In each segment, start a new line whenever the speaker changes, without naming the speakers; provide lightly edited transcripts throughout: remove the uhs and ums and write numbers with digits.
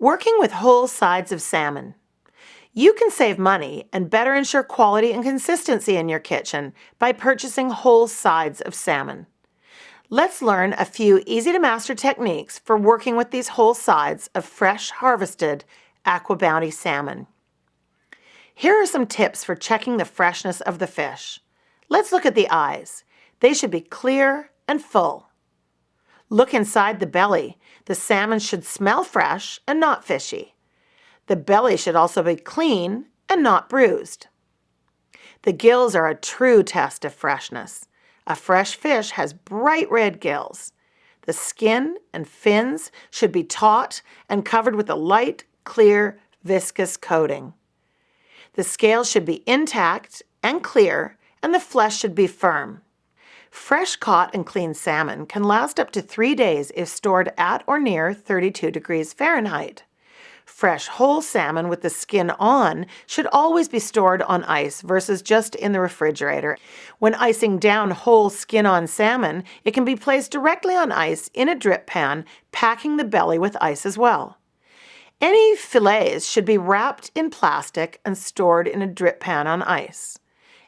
Working with whole sides of salmon. You can save money and better ensure quality and consistency in your kitchen by purchasing whole sides of salmon. Let's learn a few easy-to-master techniques for working with these whole sides of fresh harvested Aqua Bounty salmon. Here are some tips for checking the freshness of the fish. Let's look at the eyes. They should be clear and full. Look inside the belly. The salmon should smell fresh and not fishy. The belly should also be clean and not bruised. The gills are a true test of freshness. A fresh fish has bright red gills. The skin and fins should be taut and covered with a light, clear, viscous coating. The scales should be intact and clear, and the flesh should be firm. Fresh caught and clean salmon can last up to 3 days if stored at or near 32 degrees Fahrenheit. Fresh whole salmon with the skin on should always be stored on ice versus just in the refrigerator. When icing down whole skin-on salmon, it can be placed directly on ice in a drip pan, packing the belly with ice as well. Any fillets should be wrapped in plastic and stored in a drip pan on ice.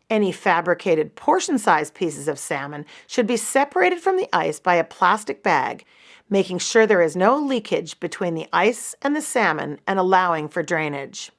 Any fabricated portion-sized pieces of salmon should be separated from the ice by a plastic bag, making sure there is no leakage between the ice and the salmon and allowing for drainage.